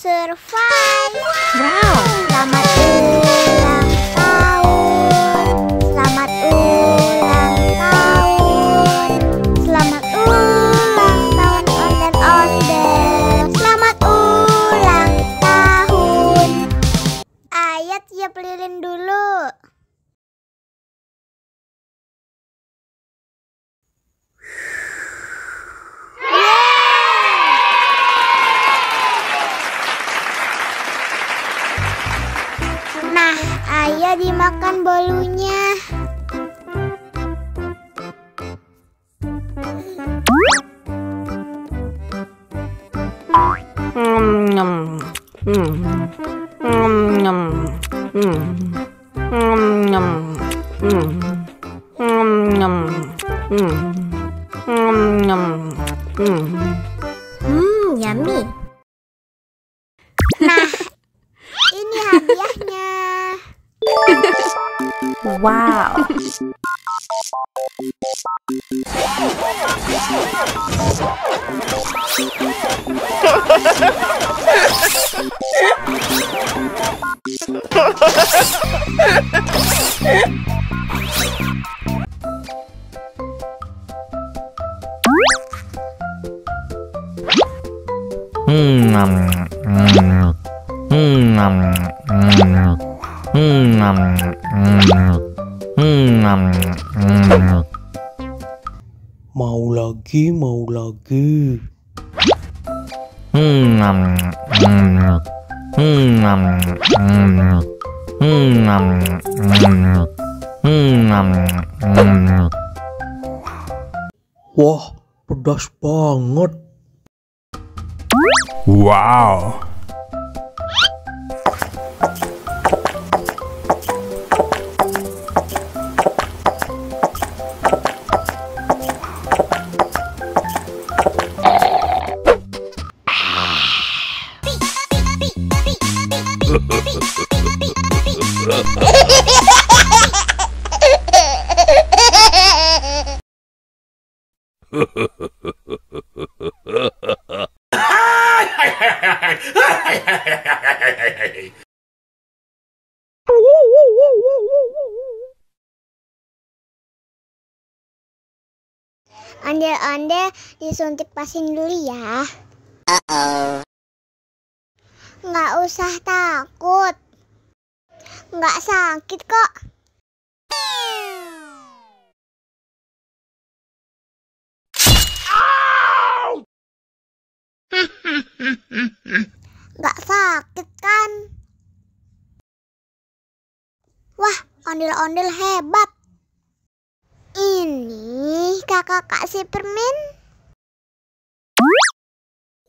survive. Wow. Selamat ulang tahun. Selamat ulang tahun. Selamat ulang tahun ondel-ondel. Selamat ulang tahun. Ayo tiup lilin dulu. Nah, ayo dimakan bolunya. Yummy. Nah, ini hadiahnya. Wow. Mau lagi, mau lagi. Wah, pedas banget. Wow. Ondel-ondel disuntik vaksin dulu ya. Nggak usah takut. Nggak sakit kok. Nggak sakit kan? Wah, ondel-ondel hebat. Ini kakak kasih permen.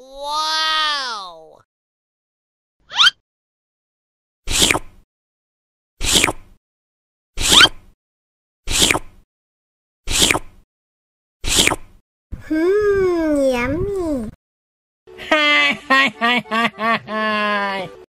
Wow. Yummy. Hai hai hai hai hai.